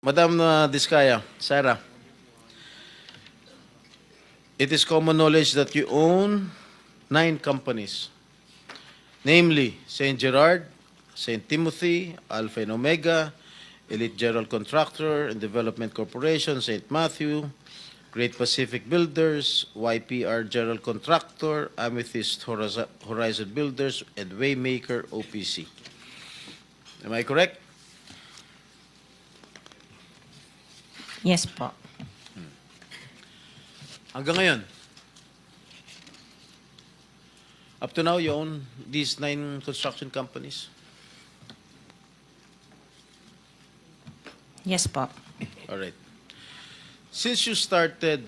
Madam Diskaya, Sarah, it is common knowledge that you own 9 companies, namely St. Gerard, St. Timothy, Alpha and Omega, Elite General Contractor and Development Corporation, St. Matthew, Great Pacific Builders, YPR General Contractor, Amethyst Horizon Builders, and Waymaker OPC. Am I correct? Yes po. Hanggang ngayon, up to now, you own these 9 construction companies? Yes po. All right. Since you started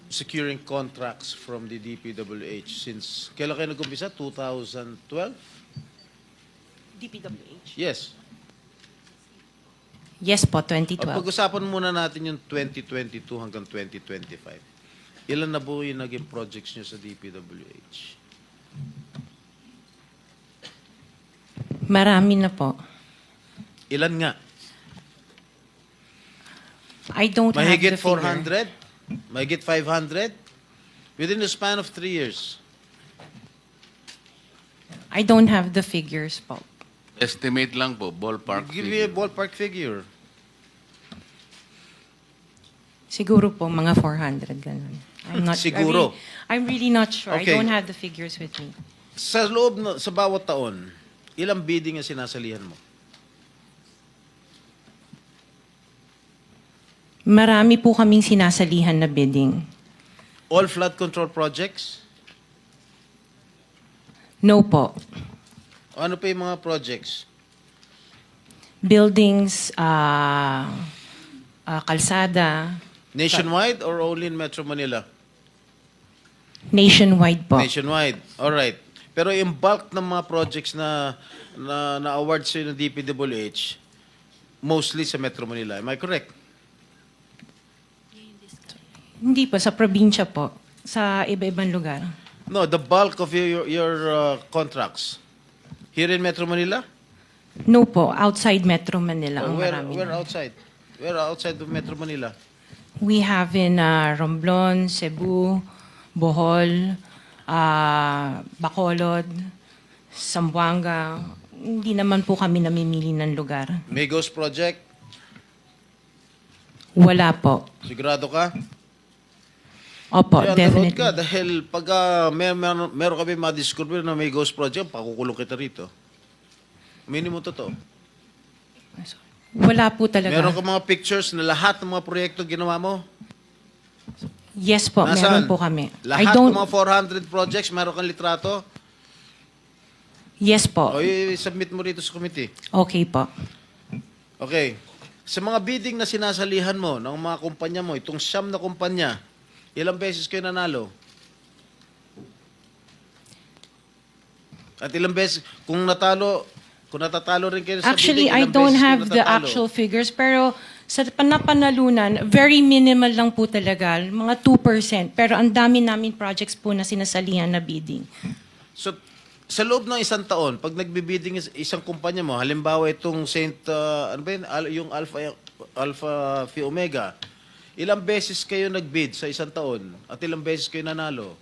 securing contracts from the DPWH, since kailan kayo nag-umpisa? 2012? DPWH? Yes. Yes po, O, 2012. pag-usapan muna natin yung 2022 hanggang 2025. Ilan na po yung naging projects nyo sa DPWH? Marami na po. Ilan nga? I don't have Mahigit the figure. 400? Mahigit 500? Within the span of 3 years. I don't have the figures po. Estimate lang po, ballpark Give me a figure. ballpark figure. Siguro po mga 400 ganun. I'm not Siguro. I'm really not sure. Okay. I don't have the figures with me. Sa loob, sa bawat taon, ilang bidding ang sinasalihan mo? Marami po kaming sinasalihan na bidding. All flood control projects? No po. Ano pa yung mga projects? Buildings, kalsada, Nationwide or only in Metro Manila? nationwide po. Nationwide. All right. Pero yung bulk ng mga projects na award sa ng DPWH, mostly sa Metro Manila. Am I correct? Hindi po, sa probinsya po. Sa iba-ibang lugar. No, the bulk of your contracts. Here in Metro Manila? No po, outside Metro Manila ang marami. Where na. outside? Where outside of Metro Manila? We have in Romblon, Cebu, Bohol, Bacolod, Zamboanga. Hindi naman po kami namimili ng lugar. Migos Project? Wala po. Sigurado ka? Opo, Kaya nanood definitely. ka dahil pag meron kami ma-discover na may ghost project, pakukulong kita rito. Minimum totoo. Wala po talaga. Meron ka mga pictures na lahat ng mga proyekto ginawa mo? Yes po, Nasaan? meron po kami. Lahat ng mga 400 projects, meron kang litrato? Yes po. O i-submit mo rito sa committee. Okay po. Okay. Sa mga bidding na sinasalihan mo ng mga kumpanya mo, itong 9 na kumpanya, ilang beses kayo nanalo? At ilang beses, kung natatalo rin kayo sa Actually, bidding, I ilang don't beses kayo have the natatalo? actual figures, pero sa napanalunan, very minimal lang po talaga, mga 2%. Pero ang dami namin projects po na sinasalihan na bidding. So, sa loob ng isang taon, pag nagbibidding isang kumpanya mo, halimbawa itong ano ba yun? Yung Alpha Phi Omega, ilang beses kayo nagbid sa isang taon at ilang beses kayo nanalo?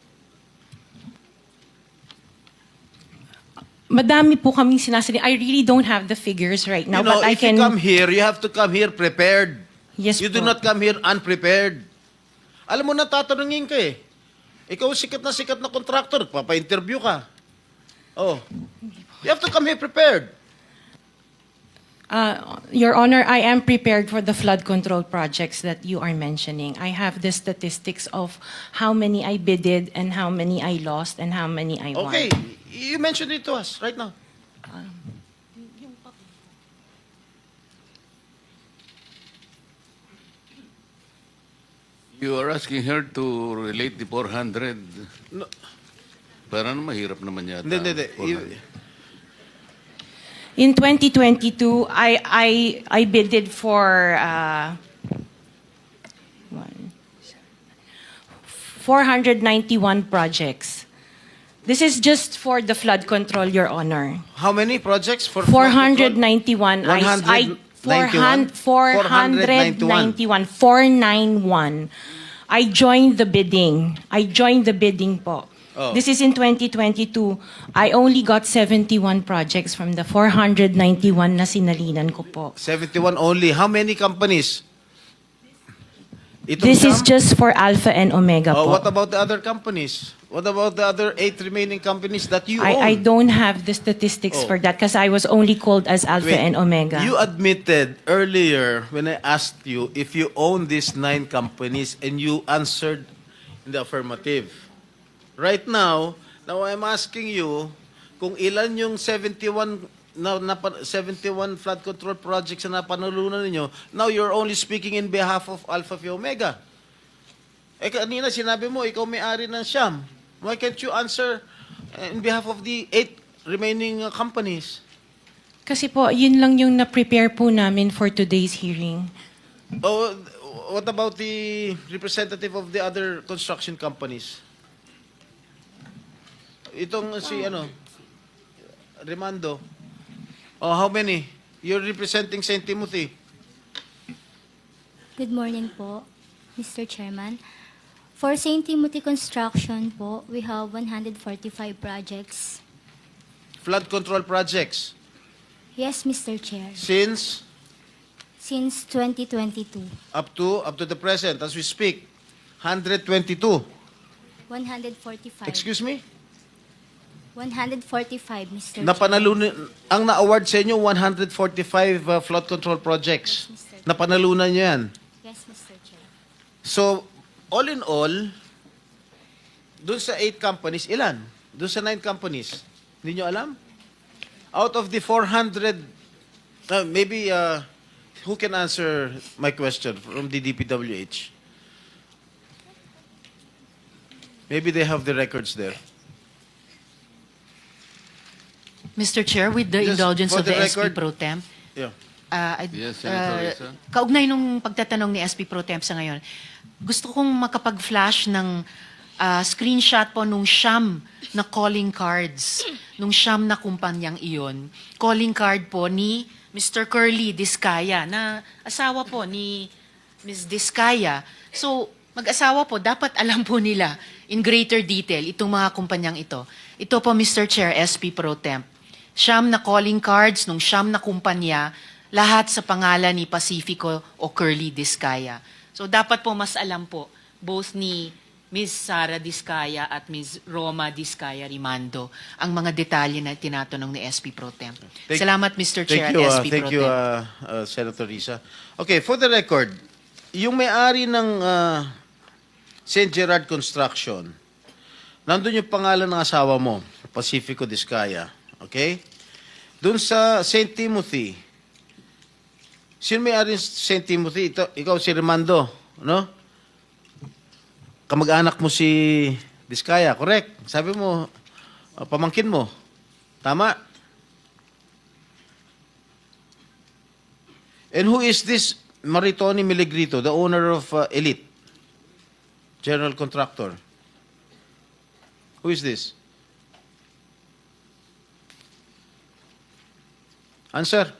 Madami po kaming sinasalihan. I really don't have the figures right now, You know, but I if can... you come here, you have to come here prepared. Yes You po. do not come here unprepared. Alam mo na, tatanungin ka eh. Ikaw sikat na contractor, papa-interview ka. Oh. You have to come here prepared. Your Honor, I am prepared for the flood control projects that you are mentioning. I have the statistics of how many I bidded and how many I lost and how many I won. Okay, you mentioned it to us right now. You are asking her to relate the 400. No. Parang mahirap naman yata. Hindi. 400. In 2022, I bidded for 491 projects. This is just for the flood control, Your Honor. How many projects? For 491. I 91? 491. I joined the bidding. Po. Oh. This is in 2022. I only got 71 projects from the 491 na sinalinan ko po. 71 only. How many companies? Itong This is siyam? just for Alpha and Omega Oh, po. what about the other companies? What about the other 8 remaining companies that you own? I don't have the statistics Oh. for that because I was only called as Alpha Wait, and Omega. You admitted earlier when I asked you if you own these 9 companies and you answered in the affirmative. Right now I'm asking you kung ilan yung 71 71 flood control projects na napanalunan ninyo. Now you're only speaking in behalf of Alpha Phi Omega. Eh kanina sinabi mo ikaw may-ari ng Siyam. Why can't you answer in behalf of the 8 remaining companies? Kasi po, yun lang yung na-prepare po namin for today's hearing. Oh, what about the representative of the other construction companies? Itong si Remando. Oh, how many? You're representing St. Timothy. Good morning po, Mr. Chairman. For St. Timothy Construction po, we have 145 projects. Flood control projects. Yes, Mr. Chair. Since Since 2022, up to the present as we speak, 122. 145. Excuse me? 145, Mr. Chair. Napanalunan ang na-award sa inyo 145 flood control projects. Yes, Mr. Chair. Napanalunan niyo 'yan. Yes, Mr. Chair. So, all in all, dun sa 8 companies, ilan? Dun sa 9 companies, hindi nyo alam? Out of the 400, maybe, who can answer my question from the DPWH? Maybe they have the records there. Mr. Chair, with the Just indulgence for of the the SP record- Pro Temp, Yeah. Yes, Senator Risa. kaugnay nung pagtatanong ni SP Pro Temp sa ngayon, gusto kong makapag-flash ng screenshot po nung siyam na calling cards, nung siyam na kumpanyang iyon. Calling card po ni Mr. Curly Discaya, na asawa po ni Ms. Discaya. So, mag-asawa po, dapat alam po nila in greater detail itong mga kumpanyang ito. Ito po, Mr. Chair, SP Pro Temp. Siyam na calling cards nung siyam na kumpanya, lahat sa pangalan ni Pacifico o Curly Discaya. So dapat po mas alam po, both ni Ms. Sara Discaya at Ms. Roma Discaya Rimando, ang mga detalye na tinatanong ni SP Pro Temp. Salamat, Mr. Chair, Thank you, at SP thank Pro you, Temp. Senator Risa. Okay, for the record, yung may-ari ng St. Gerard Construction, nandun yung pangalan ng asawa mo, Pacifico Discaya. Okay? Doon sa St. Timothy, sino may-ari ng St. Timothy? Ikaw si Remando, no? Kamag-anak mo si Discaya, correct? Sabi mo, pamangkin mo. Tama? And who is this Maritoni Miligrito, the owner of Elite General Contractor? Who is this? Answer.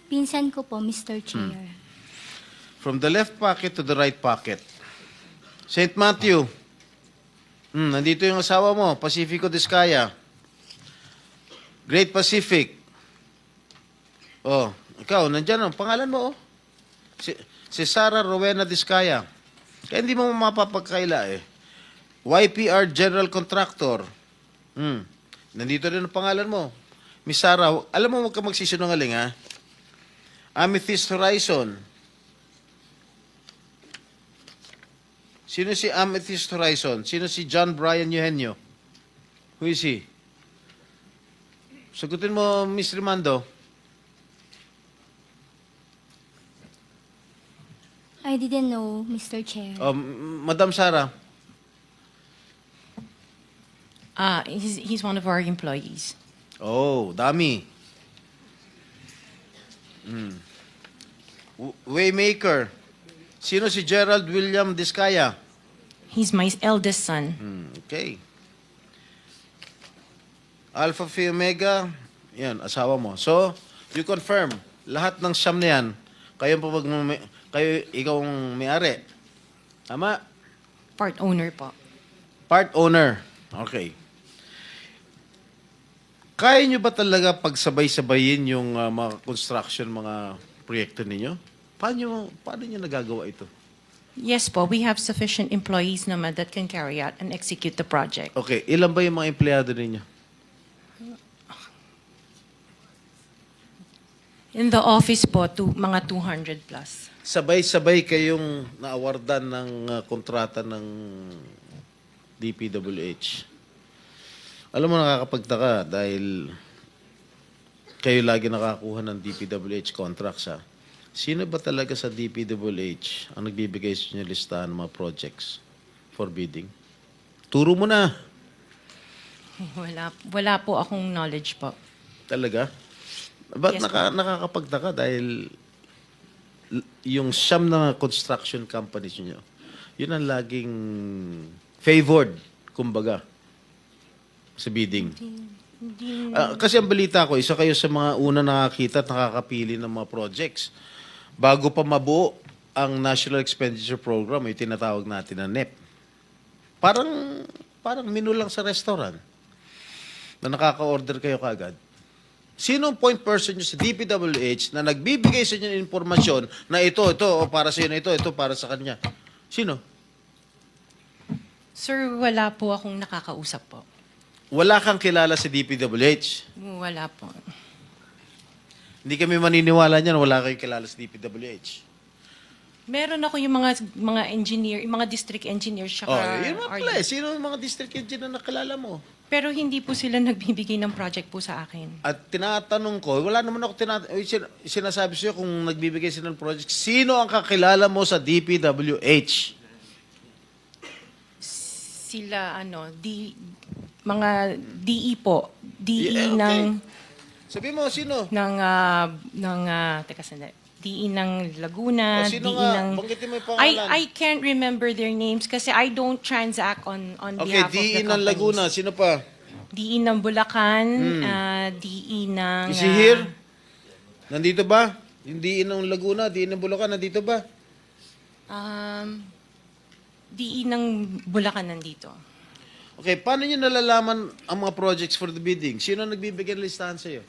Pinsan ko po, Mr. Chair. From the left pocket to the right pocket. St. Matthew. Nandito yung asawa mo, Pacifico Discaya. Great Pacific. Oh, ikaw, nandyan ang pangalan mo, oh. Si Sara Rowena Discaya. Kaya hindi mo mapapagkaila, eh. YPR General Contractor. Nandito rin ang pangalan mo. Miss Sara, alam mo, huwag ka magsisinungaling, ha? Amethyst Horizon. Sino si Amethyst Horizon? Sino si John Brian Eugenio? Who is he? Sagutin mo, Miss Rimando. I didn't know, Mr. Chair. Madam Sara. He's one of our employees. Oh, dami. Waymaker. Sino si Gerald William Discaya? He's my eldest son. Okay. Alpha Phi Omega, yan, asawa mo. So, you confirm, lahat ng siyam na yan, kayo, ikaw ang may-ari. Tama? Part owner po. Part owner. Okay. Kaya nyo ba talaga pagsabay-sabayin yung mga construction, mga proyekto ninyo? Paano nyo nagagawa ito? Yes po, we have sufficient employees naman that can carry out and execute the project. Okay, ilan ba yung mga empleyado ninyo? In the office po, mga 200 plus. Sabay-sabay kayong naawardan ng kontrata ng DPWH. Alam mo, nakakapagtaka dahil kayo lagi nakakuha ng DPWH contracts, ha? Sino ba talaga sa DPWH ang nagbibigay sa inyo listahan ng mga projects for bidding? Turo mo na. Wala po akong knowledge po. Talaga? Ba't Yes, nakakapagtaka dahil yung siyam na construction companies nyo, yun ang laging favored, kumbaga, sa bidding. Kasi ang balita ko, isa kayo sa mga una nakakita at nakakapili ng mga projects. Bago pa mabuo ang National Expenditure Program, yung tinatawag natin na NEP. Parang menu lang sa restaurant na nakaka-order kayo kaagad. Sino ang point person nyo sa DPWH na nagbibigay sa inyo ng informasyon na ito, o para sa inyo, ito para sa kanya? Sino? Sir, wala po akong nakakausap po. Wala kang kilala sa DPWH. Wala po. Hindi kami maniniwala niyan, wala kayong kilala sa DPWH. Meron ako yung mga engineer, yung mga district engineers siya. Yun mga pala. Sino ang mga district engineer na nakilala mo? Pero hindi po sila nagbibigay ng project po sa akin. At tinatanong ko, wala naman ako sinasabi sa'yo kung nagbibigay sila ng project, sino ang kakilala mo sa DPWH? Sila, mga DE po. DE Yeah, okay. ng, Sabi mo, sino? teka sandali. DE ng Laguna, O, sino DE nga? ng... Banggitin mo yung pangalan. I can't remember their names kasi I don't transact on Okay, behalf of the DE ng companies. Laguna, sino pa? DE ng Bulacan, DE ng... Is he here? Nandito ba? Yung DE ng Laguna, DE ng Bulacan, nandito ba? DE ng Bulacan nandito. Okay, paano nyo nalalaman ang mga projects for the bidding? Sino ang nagbibigay ng listahan sa'yo?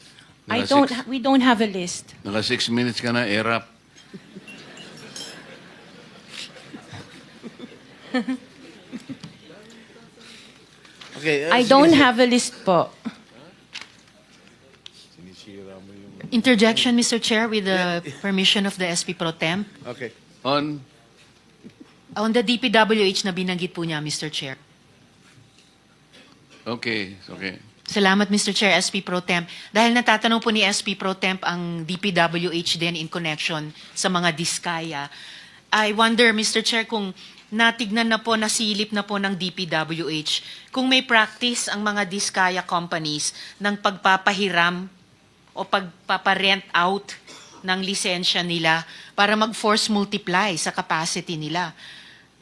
We don't have a list. Naka 6 minutes ka na, erap. Okay, I don't have a list po. Interjection, Mr. Chair, with the permission of the SP Pro Temp. Okay. On the DPWH na binanggit po niya, Mr. Chair. Okay. Salamat, Mr. Chair, SP Pro Temp. Dahil natatanong po ni SP Pro Temp ang DPWH din in connection sa mga diskaya. I wonder, Mr. Chair, kung natignan na po, nasilip na po ng DPWH, kung may practice ang mga diskaya companies ng pagpapahiram o pagpaparent out ng lisensya nila para mag-force multiply sa capacity nila.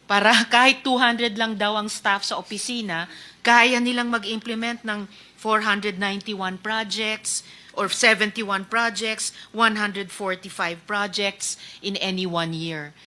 Para kahit 200 lang daw ang staff sa opisina, kaya nilang mag-implement ng 491 projects or 71 projects, 145 projects in any one year.